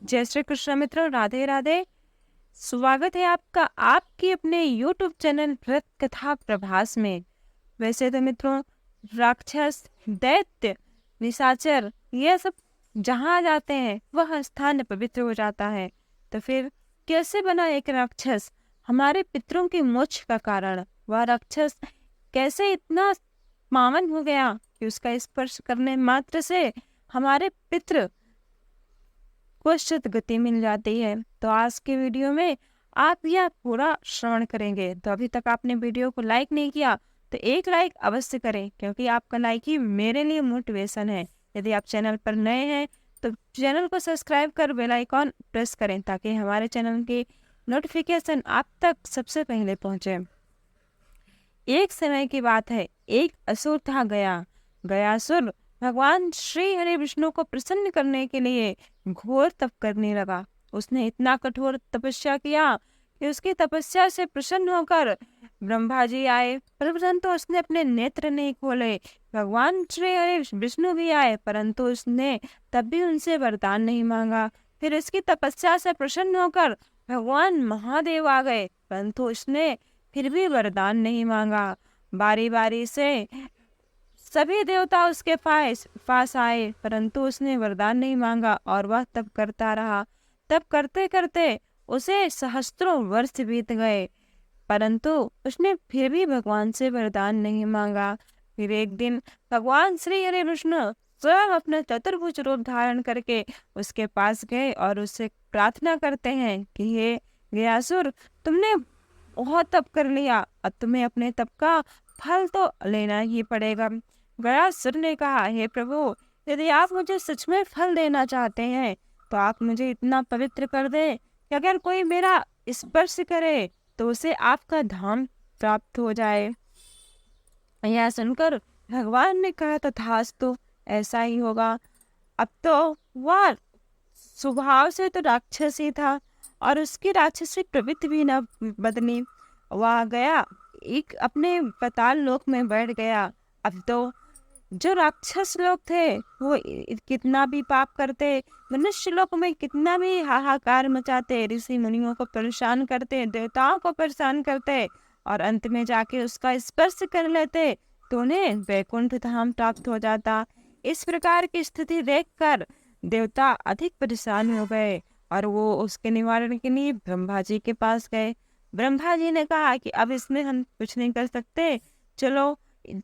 जय श्री कृष्ण मित्रों, राधे राधे। स्वागत है आपका आपकी अपने YouTube चैनल व्रत कथा प्रभास में। वैसे तो मित्रों, राक्षस, दैत्य, निशाचर ये सब जहाँ जाते हैं वह स्थान पवित्र हो जाता है। तो फिर कैसे बना एक राक्षस हमारे पितरों की मोक्ष का कारण? वह राक्षस कैसे इतना पावन हो गया कि उसका स्पर्श करने मात्र से हमारे पितृ को गति मिल जाती है। तो आज के वीडियो में आप यह पूरा श्रवण करेंगे। तो अभी तक आपने वीडियो को लाइक नहीं किया तो एक लाइक अवश्य करें, क्योंकि आपका लाइक ही मेरे लिए मोटिवेशन है। यदि आप चैनल पर नए हैं तो चैनल को सब्सक्राइब कर बेल आइकॉन प्रेस करें, ताकि हमारे चैनल की नोटिफिकेशन आप तक सबसे पहले पहुंचे। एक समय की बात है, एक असुर था गयासुर भगवान श्री हरि विष्णु को प्रसन्न करने के लिए घोर तप करने लगा। उसने इतना कठोर तपस्या किया कि उसकी तपस्या से प्रसन्न होकर ब्रह्मा जी आए, परंतु उसने अपने नेत्र नहीं खोले। भगवान श्री हरि विष्णु भी आए, परंतु उसने तब भी उनसे वरदान नहीं मांगा। फिर इसकी तपस्या से प्रसन्न होकर भगवान महादेव आ गए, परंतु उसने फिर भी वरदान नहीं मांगा। बारी बारी से सभी देवता उसके पास आए, परंतु उसने वरदान नहीं मांगा और वह तप करता रहा। तप करते करते उसे सहस्त्रों वर्ष बीत गए, परंतु उसने फिर भी भगवान से वरदान नहीं मांगा। फिर एक दिन भगवान श्री हरि विष्णु स्वयं अपना चतुर्भुज रूप धारण करके उसके पास गए और उससे प्रार्थना करते हैं कि हे गयासुर, तुमने बहुत तप कर लिया, अब तुम्हें अपने तप का फल तो लेना ही पड़ेगा। गयासुर ने कहा, हे प्रभु, यदि आप मुझे सच में फल देना चाहते हैं तो आप मुझे इतना पवित्र कर दे कि अगर कोई मेरा स्पर्श करे तो उसे आपका धाम प्राप्त हो जाए। यह सुनकर भगवान ने कहा, तथास्तु, ऐसा ही होगा। अब तो वह स्वभाव से तो राक्षस ही था और उसकी राक्षसी प्रवृत्ति भी न बदली। वह गया एक अपने पाताल लोक में बैठ गया। अब तो जो राक्षस लोग थे वो कितना भी पाप करते, मनुष्य लोक में कितना भी हाहाकार मचाते, ऋषि मुनियों को परेशान करते, देवताओं को परेशान करते और अंत में जाके उसका स्पर्श कर लेते तो उन्हें वैकुंठ धाम प्राप्त हो जाता। इस प्रकार की स्थिति देखकर देवता अधिक परेशान हो गए और वो उसके निवारण के लिए ब्रह्मा जी के पास गए। ब्रह्मा जी ने कहा कि अब इसमें हम कुछ नहीं कर सकते, चलो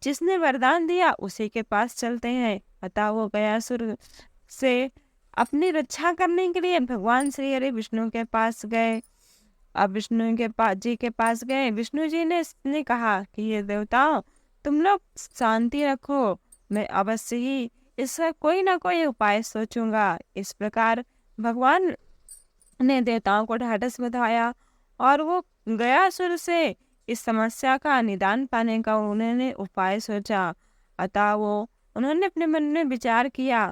जिसने वरदान दिया उसी के पास चलते हैं। अतः वो गयासुर से अपनी रक्षा करने के लिए भगवान श्री हरि विष्णु के पास गए। अब विष्णु के पास जी के पास गए। विष्णु जी ने कहा कि ये देवताओं, तुम लोग शांति रखो, मैं अवश्य ही इसका कोई ना कोई उपाय सोचूंगा। इस प्रकार भगवान ने देवताओं को ढाढ़स बंधाया और वो गयासुर से इस समस्या का निदान पाने का उन्होंने उपाय सोचा। अतः उन्होंने अपने मन में विचार किया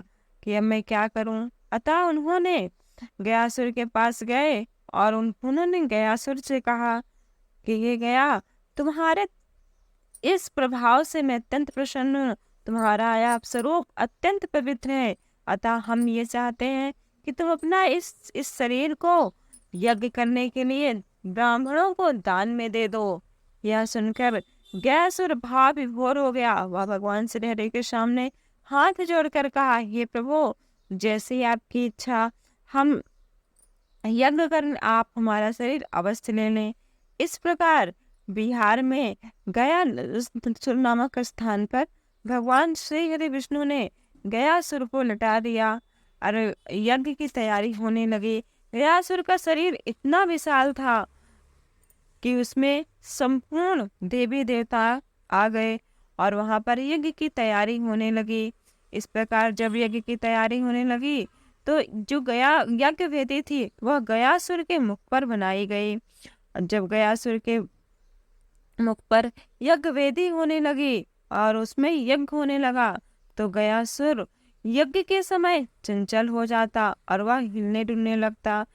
कि अब मैं क्या करूं। अतः उन्होंने गयासुर के पास गए और उन्होंने गयासुर से कहा कि ये गया, तुम्हारे इस प्रभाव से मैं अत्यंत प्रसन्न हूँ। तुम्हारा यह स्वरूप अत्यंत पवित्र है, अतः हम ये चाहते हैं कि तुम अपना इस शरीर को यज्ञ करने के लिए ब्राह्मणों को दान में दे दो। यह सुनकर गयासुर भाव विभोर हो गया। वह भगवान श्री हरि के सामने हाथ जोड़कर कहा, हे प्रभु, जैसे आपकी इच्छा, हम यज्ञ कर आप हमारा शरीर अवश्य ले लें। इस प्रकार बिहार में गया नामक स्थान पर भगवान श्री हरि विष्णु ने गयासुर को लटा दिया और यज्ञ की तैयारी होने लगी। गयासुर का शरीर इतना विशाल था कि उसमें संपूर्ण देवी देवता आ गए और वहां पर यज्ञ की तैयारी होने लगी। इस प्रकार जब यज्ञ की तैयारी होने लगी तो जो यज्ञ वेदी थी वह गयासुर के मुख पर बनाई गई। जब गयासुर के मुख पर यज्ञ वेदी होने लगी और उसमें यज्ञ होने लगा तो गयासुर यज्ञ के समय चंचल हो जाता और वह हिलने डुलने लगता।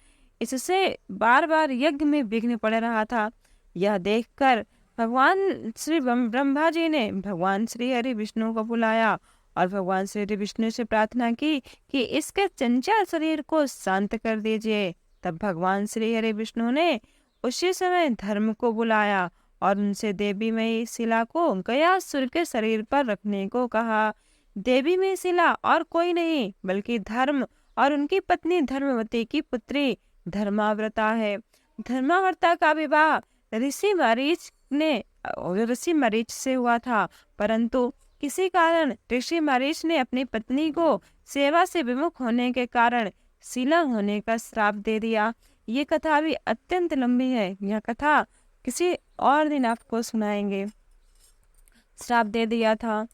इससे बार बार यज्ञ में विघ्न पड़ रहा था। यह देखकर भगवान श्री ब्रह्मा जी ने भगवान श्री हरि विष्णु को बुलाया और भगवान श्री विष्णु से प्रार्थना की कि इसके चंचल शरीर को शांत कर दीजिए। तब भगवान श्री हरि विष्णु ने उसी समय धर्म को बुलाया और उनसे देवी मई शिला को गयासुर के शरीर पर रखने को कहा। देवी मई शिला और कोई नहीं बल्कि धर्म और उनकी पत्नी धर्मवती की पुत्री धर्माव्रता है। धर्माव्रता का विवाह ऋषि मरीच से हुआ था, परंतु किसी कारण ऋषि मरीच ने अपनी पत्नी को सेवा से विमुख होने के कारण शिला होने का श्राप दे दिया। ये कथा भी अत्यंत लंबी है, यह कथा किसी और दिन आपको सुनाएंगे। श्राप दे दिया था,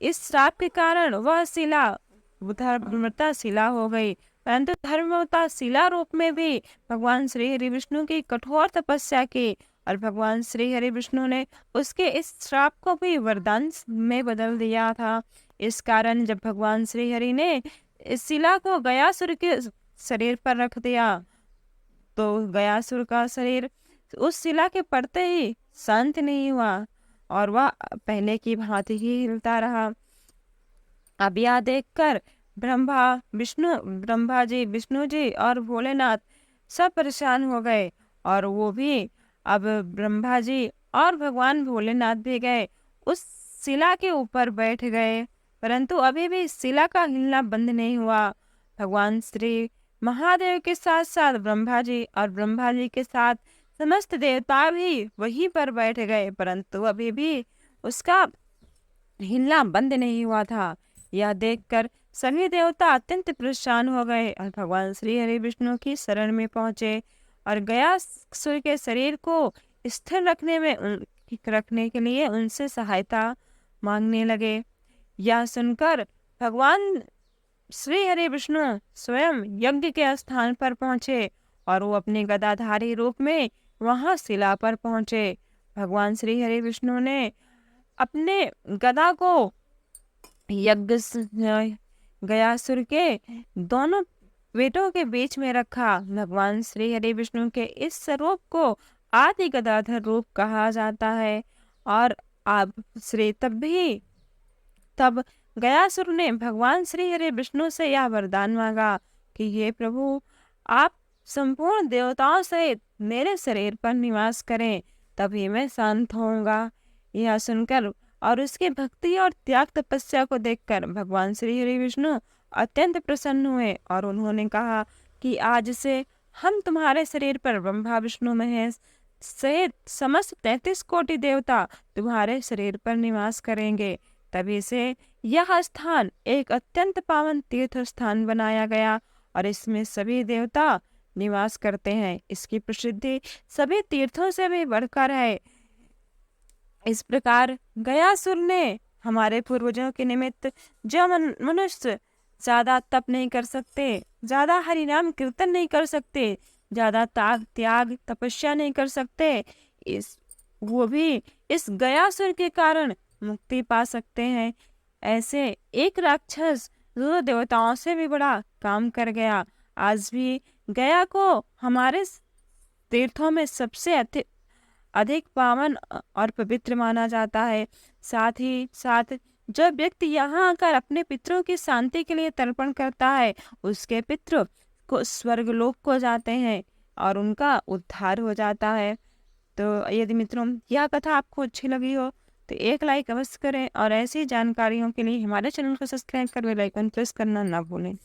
इस श्राप के कारण वह शिला धर्मवता शिला हो गई, परंतु धर्मवता शिला रूप में भी भगवान श्री हरि विष्णु की कठोर तपस्या की और भगवान श्री हरि विष्णु ने उसके इस श्राप को भी वरदान में बदल दिया था। इस कारण जब भगवान श्री हरि ने इस शिला को गयासुर के शरीर पर रख दिया तो गयासुर का शरीर उस शिला के पड़ते ही शांत नहीं हुआ और वह पहले की भांति ही हिलता रहा। अब यह देखकर ब्रह्मा जी, विष्णु जी और भोलेनाथ सब परेशान हो गए और वो भी अब ब्रह्मा जी और भगवान भोलेनाथ भी गए उस शिला के ऊपर बैठ गए, परंतु अभी भी शिला का हिलना बंद नहीं हुआ। भगवान श्री महादेव के साथ साथ ब्रह्मा जी और ब्रह्मा जी के साथ समस्त देवता भी वहीं पर बैठ गए, परंतु अभी भी उसका हिलना बंद नहीं हुआ था। यह देखकर सभी देवता अत्यंत परेशान हो गए और भगवान श्री हरि विष्णु की शरण में पहुंचे और गयासुर के शरीर को स्थिर रखने के लिए उनसे सहायता मांगने लगे। यह सुनकर भगवान श्री हरि विष्णु स्वयं यज्ञ के स्थान पर पहुंचे और वो अपने गदाधारी रूप में वहां शिला पर पहुंचे। भगवान श्री हरि विष्णु ने अपने गदा को गयासुर के दोनों पेटों के बीच में रखा। भगवान श्री हरि विष्णु के इस स्वरूप को आदि गदाधर रूप कहा जाता है। और तब गयासुर ने भगवान श्री हरि विष्णु से यह वरदान मांगा कि हे प्रभु, आप संपूर्ण देवताओं सहित मेरे शरीर पर निवास करें, तभी मैं शांत होऊंगा। यह सुनकर और उसकी भक्ति और त्याग तपस्या को देखकर भगवान श्री हरि विष्णु अत्यंत प्रसन्न हुए और उन्होंने कहा कि आज से हम तुम्हारे शरीर पर ब्रह्मा विष्णु महेश सहित समस्त 33 कोटि देवता तुम्हारे शरीर पर निवास करेंगे। तभी से यह स्थान एक अत्यंत पावन तीर्थ स्थान बनाया गया और इसमें सभी देवता निवास करते हैं। इसकी प्रसिद्धि सभी तीर्थों से भी बढ़कर है। इस प्रकार गयासुर ने हमारे पूर्वजों के निमित्त जो मनुष्य ज्यादा तप नहीं कर सकते, ज्यादा हरिनाम कीर्तन नहीं कर सकते, ज्यादा त्याग तपस्या नहीं कर सकते, वो भी इस गयासुर के कारण मुक्ति पा सकते हैं। ऐसे एक राक्षस जो देवताओं से भी बड़ा काम कर गया। आज भी गया को हमारे तीर्थों में सबसे अधिक पावन और पवित्र माना जाता है। साथ ही साथ जब व्यक्ति यहाँ आकर अपने पितरों की शांति के लिए तर्पण करता है, उसके पितृ को स्वर्गलोक को जाते हैं और उनका उद्धार हो जाता है। तो यदि मित्रों यह कथा आपको अच्छी लगी हो तो एक लाइक अवश्य करें और ऐसी जानकारियों के लिए हमारे चैनल को सब्सक्राइब कर बेल आइकन प्रेस करना ना भूलें।